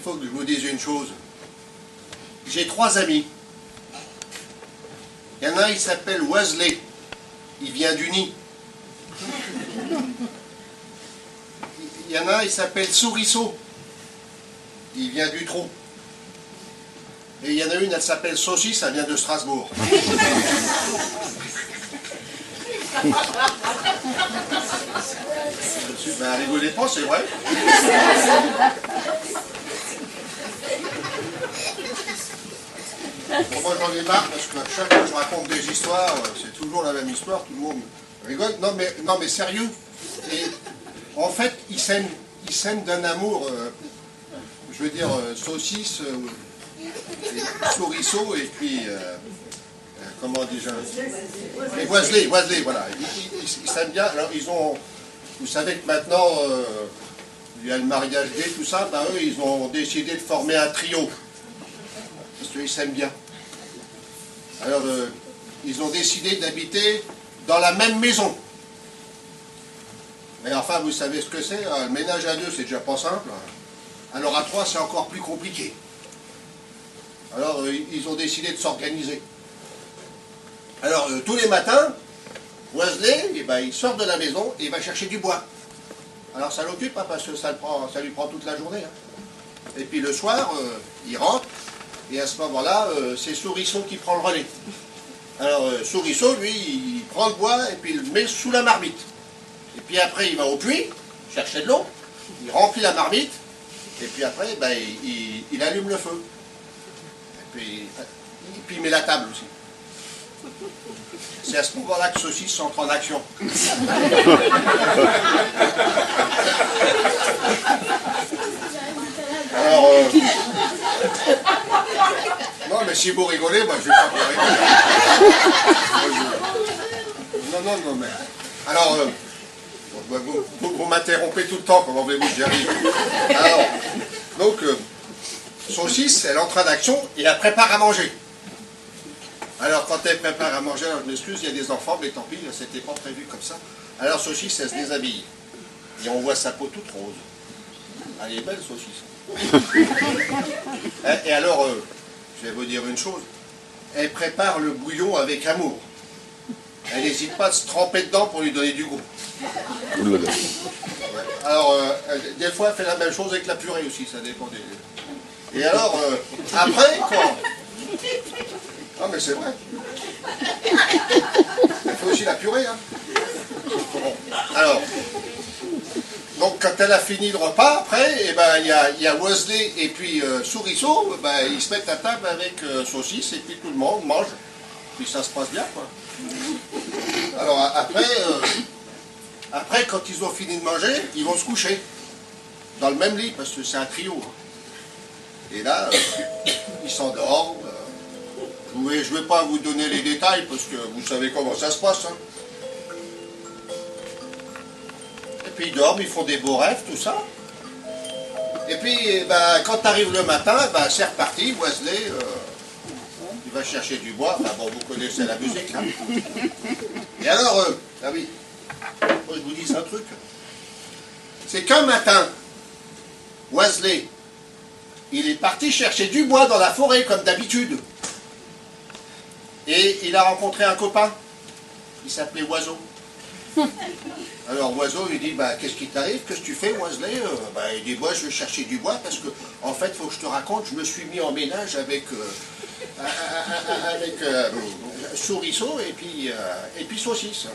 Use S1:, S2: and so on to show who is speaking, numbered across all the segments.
S1: faut que je vous dise une chose. J'ai 3 amis. Il y en a un, il s'appelle Wesley. Il vient du nid. Il y en a un, il s'appelle Souriceau. Il vient du trou. Et il y en a une, elle s'appelle Saucisse, elle vient de Strasbourg. Ben, rigolez pas, c'est vrai. Bon, moi j'en ai marre parce que chaque fois que je raconte des histoires, c'est toujours la même histoire, tout le monde rigole. Non mais sérieux. Et en fait, ils s'aiment d'un amour, je veux dire, Saucisse, Souriceau et puis, comment déjà, et Wesley, voilà. Ils s'aiment bien. Alors ils ont, vous savez que maintenant, il y a le mariage gay, tout ça, ben eux, ils ont décidé de former un trio. Parce qu'ils s'aiment bien. Alors, ils ont décidé d'habiter dans la même maison. Mais enfin, vous savez ce que c'est, le ménage à 2, c'est déjà pas simple. Alors à 3, c'est encore plus compliqué. Alors, ils ont décidé de s'organiser. Alors, tous les matins, Wesley, eh ben, il sort de la maison et il va chercher du bois. Alors, ça l'occupe, hein, parce que ça lui prend toute la journée. Hein. Et puis le soir, il rentre. Et à ce moment-là, c'est Souriceau qui prend le relais. Alors, Souriceau, lui, il prend le bois et puis il le met sous la marmite. Et puis après, il va au puits, chercher de l'eau, il remplit la marmite, et puis après, ben, il allume le feu. Et puis il met la table aussi. C'est à ce moment-là que Saucisse entre en action. Alors, non, mais si vous rigolez, moi je vais pas vous rigoler. Non, mais... Alors, vous m'interrompez tout le temps, comment voulez-vous que j'y arrive? Alors, donc, Saucisse, elle entre en action et elle prépare à manger. Alors, quand elle prépare à manger, alors je m'excuse, il y a des enfants, mais tant pis, c'était pas prévu comme ça. Alors, Saucisse, elle se déshabille. Et on voit sa peau toute rose. Elle est belle, Saucisse. Et alors, je vais vous dire une chose. Elle prépare le bouillon avec amour. Elle n'hésite pas à se tremper dedans pour lui donner du goût. Alors, des fois, elle fait la même chose avec la purée aussi, ça dépend des... Et alors, après, quand... Ah, mais c'est vrai. Elle fait aussi la purée, hein. Bon, alors... Donc quand elle a fini le repas, après, eh ben, il y a Wesley et puis Souriceau, ben, ils se mettent à table avec Saucisse et puis tout le monde mange. Puis ça se passe bien, quoi. Alors après, quand ils ont fini de manger, ils vont se coucher. Dans le même lit, parce que c'est un trio. Et là, ils s'endorment. Je ne vais pas vous donner les détails, parce que vous savez comment ça se passe, hein. Et puis ils dorment, ils font des beaux rêves, tout ça. Et puis, ben, quand arrive le matin, ben, c'est reparti, Wesley, il va chercher du bois. Enfin bon, vous connaissez la musique, là. Et alors, ah oui, moi je vous dis un truc. C'est qu'un matin, Wesley, il est parti chercher du bois dans la forêt, comme d'habitude. Et il a rencontré un copain, il s'appelait Oiseau. Alors Oiseau, il dit, bah, qu'est-ce qui t'arrive, qu'est-ce que tu fais, Wesley? Il dit, moi je vais chercher du bois parce que, en fait, il faut que je te raconte, je me suis mis en ménage avec Souriceau et puis Saucisse.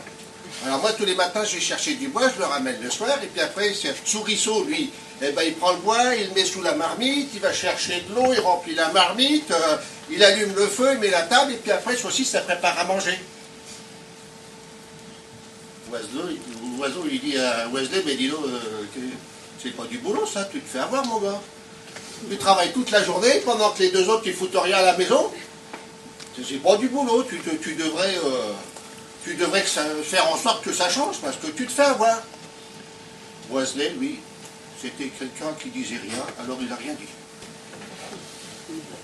S1: Alors moi, tous les matins, je vais chercher du bois, je le ramène le soir, et puis après, Souriceau, lui, eh ben, il prend le bois, il le met sous la marmite, il va chercher de l'eau, il remplit la marmite, il allume le feu, il met la table, et puis après, Saucisse, ça prépare à manger. Oiseau, il dit à Wesley, mais dis-donc, c'est pas du boulot ça, tu te fais avoir mon gars. Tu travailles toute la journée pendant que les deux autres ils foutent rien à la maison. C'est pas du boulot, tu devrais faire en sorte que ça change parce que tu te fais avoir. Wesley, lui, c'était quelqu'un qui disait rien, alors il n'a rien dit.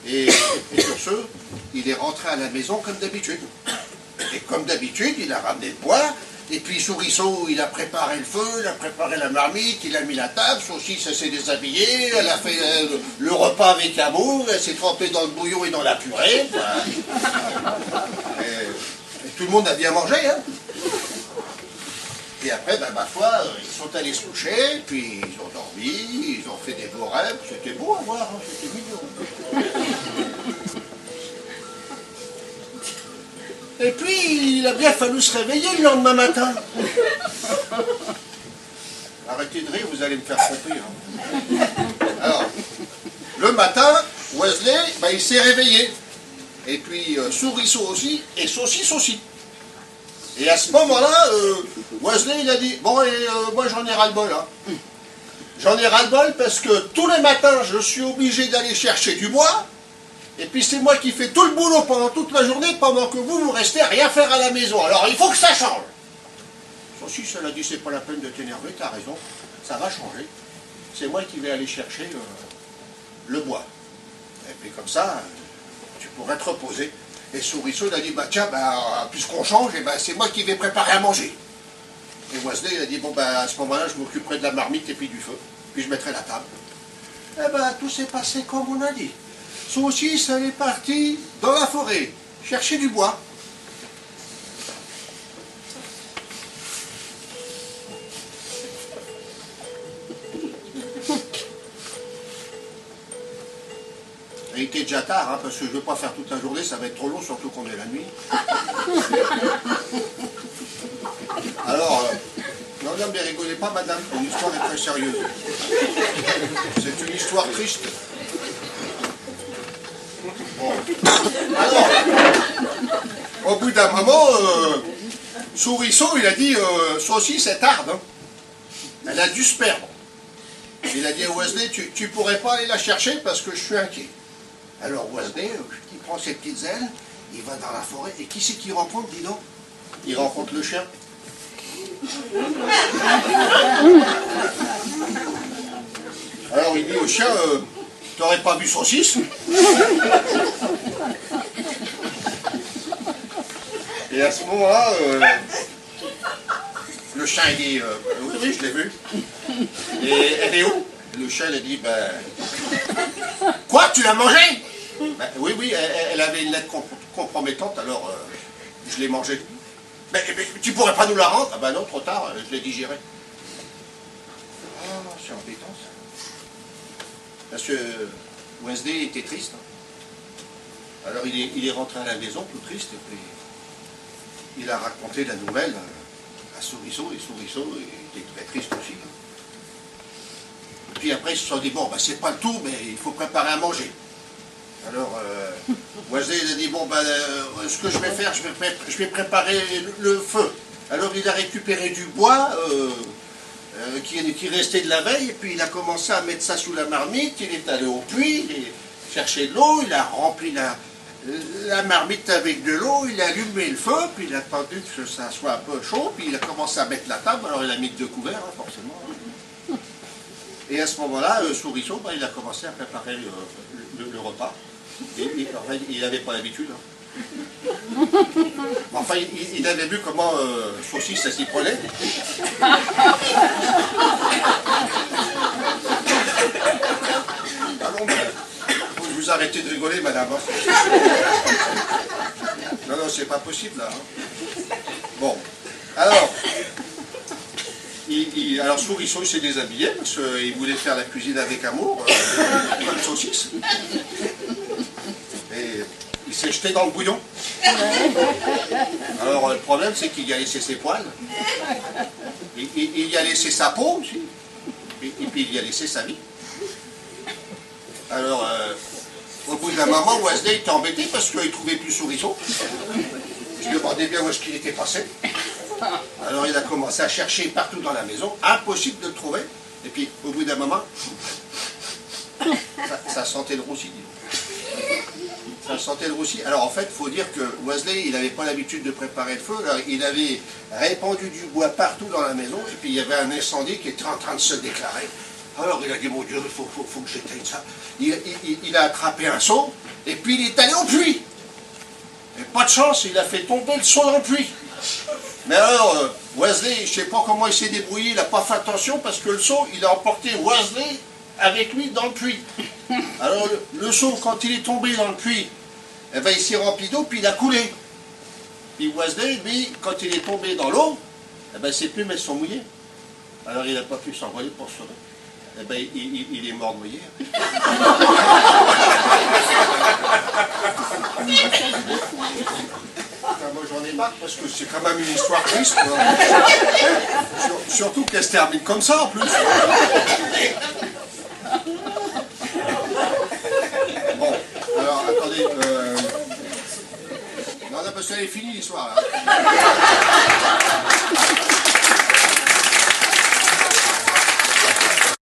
S1: Et sur ce, il est rentré à la maison comme d'habitude. Et comme d'habitude, il a ramené le bois, Et puis Souriceau, il a préparé le feu, il a préparé la marmite, il a mis la table, Saucisse, elle s'est déshabillée, elle a fait le repas avec amour, elle s'est trempée dans le bouillon et dans la purée. Et tout le monde a bien mangé, hein. Et après, ben, ma foi, ils sont allés se coucher, puis ils ont dormi, ils ont fait des beaux rêves, c'était beau à voir, hein, c'était mignon. Et puis, il a bien fallu se réveiller le lendemain matin. Arrêtez de rire, vous allez me faire tromper. Hein. Alors, le matin, Wesley, ben, il s'est réveillé. Et puis, Souriceau aussi, et Saucisse aussi. Et à ce moment-là, Wesley, il a dit, bon, moi j'en ai ras-le-bol. Hein. J'en ai ras-le-bol parce que tous les matins, je suis obligé d'aller chercher du bois. Et puis c'est moi qui fais tout le boulot pendant toute la journée, pendant que vous restez à rien faire à la maison. Alors il faut que ça change. Saucisse, elle a dit, c'est pas la peine de t'énerver, t'as raison, ça va changer. C'est moi qui vais aller chercher le bois. Et puis comme ça, tu pourrais te reposer. Et Souriceau, il a dit, bah tiens, bah, puisqu'on change, eh ben, c'est moi qui vais préparer à manger. Et Wesley, il a dit, bon, bah, à ce moment-là, je m'occuperai de la marmite et puis du feu. Puis je mettrai la table. Eh ben, tout s'est passé comme on a dit. Saucisse, elle est partie dans la forêt, chercher du bois. Il était déjà tard, hein, parce que je ne veux pas faire toute la journée, ça va être trop long, surtout qu'on est la nuit. Alors, non, mais rigolez pas, madame, l'histoire est très sérieuse. C'est une histoire triste. Bon. Alors, au bout d'un moment, Souriceau, il a dit, Saucisse est tarde, hein. Elle a dû se perdre. Il a dit à Wesley, tu pourrais pas aller la chercher parce que je suis inquiet. Alors Wesley, il prend ses petites ailes, il va dans la forêt, et qui c'est qu'il rencontre, dis donc? Il rencontre le chien. Alors il dit au chien, t'aurais pas vu Saucisse? Et à ce moment-là, le chien il dit, oui, je l'ai vu. Et elle est où? Le chien il a dit, ben... Quoi, tu l'as mangé? Ben, oui, elle avait une lettre compromettante, alors je l'ai mangée. Mais tu pourrais pas nous la rendre? Ah ben non, trop tard, je l'ai digérée. Ah, c'est embêtant ça. Parce que Wesley était triste. Hein. Alors il est rentré à la maison tout triste, et puis il a raconté la nouvelle à Souriceau, et Souriceau était très triste aussi. Hein. Et puis après ils se sont dit, bon, ben, c'est pas le tout, mais il faut préparer à manger. Alors, Wesley il a dit, bon, ben, ce que je vais faire, je vais préparer le feu. Alors il a récupéré du bois qui restait de la veille, et puis il a commencé à mettre ça sous la marmite, il est allé au puits, il a cherché de l'eau, il a rempli la marmite avec de l'eau, il a allumé le feu, puis il a attendu que ça soit un peu chaud, puis il a commencé à mettre la table, alors il a mis 2 couverts, hein, forcément. Et à ce moment-là, Souriceau, ben, il a commencé à préparer le repas. Et il n'avait pas l'habitude. Hein. Enfin, il avait vu comment Saucisse, ça s'y prenait. Allons, vous arrêtez de rigoler, madame. Hein. Non, c'est pas possible, là. Hein. Bon, alors... alors Souriceau il s'est déshabillé parce qu'il voulait faire la cuisine avec amour, comme Saucisse. Et il s'est jeté dans le bouillon. Alors le problème c'est qu'il y a laissé ses poils, il y a laissé sa peau aussi, et puis il y a laissé sa vie. Alors au bout d'un moment, Wesley était embêté parce qu'il ne trouvait plus Souriceau. Il se demandait bien où est-ce qu'il était passé. Alors il a commencé à chercher partout dans la maison, impossible de le trouver. Et puis au bout d'un moment, ça sentait le roussi. Ça sentait le roussi. Alors en fait, il faut dire que Wesley, il n'avait pas l'habitude de préparer le feu. Alors, il avait répandu du bois partout dans la maison, et puis il y avait un incendie qui était en train de se déclarer. Alors il a dit, mon Dieu, il faut que j'éteigne ça. Il a attrapé un seau, et puis il est allé au puits. Et pas de chance, il a fait tomber le seau dans le puits. Mais alors, Wesley, je ne sais pas comment il s'est débrouillé, il n'a pas fait attention parce que le seau, il a emporté Wesley avec lui dans le puits. Alors le seau, quand il est tombé dans le puits, eh ben, il s'est rempli d'eau, puis il a coulé. Puis Wesley, lui, quand il est tombé dans l'eau, eh ben, ses plumes, elles sont mouillées. Alors il n'a pas pu s'envoler pour sauver. Eh ben, il est mort noyé. Moi j'en ai marre parce que c'est quand même une histoire triste. Surtout qu'elle se termine comme ça en plus. Bon, alors attendez. Non, parce qu'elle est finie l'histoire là.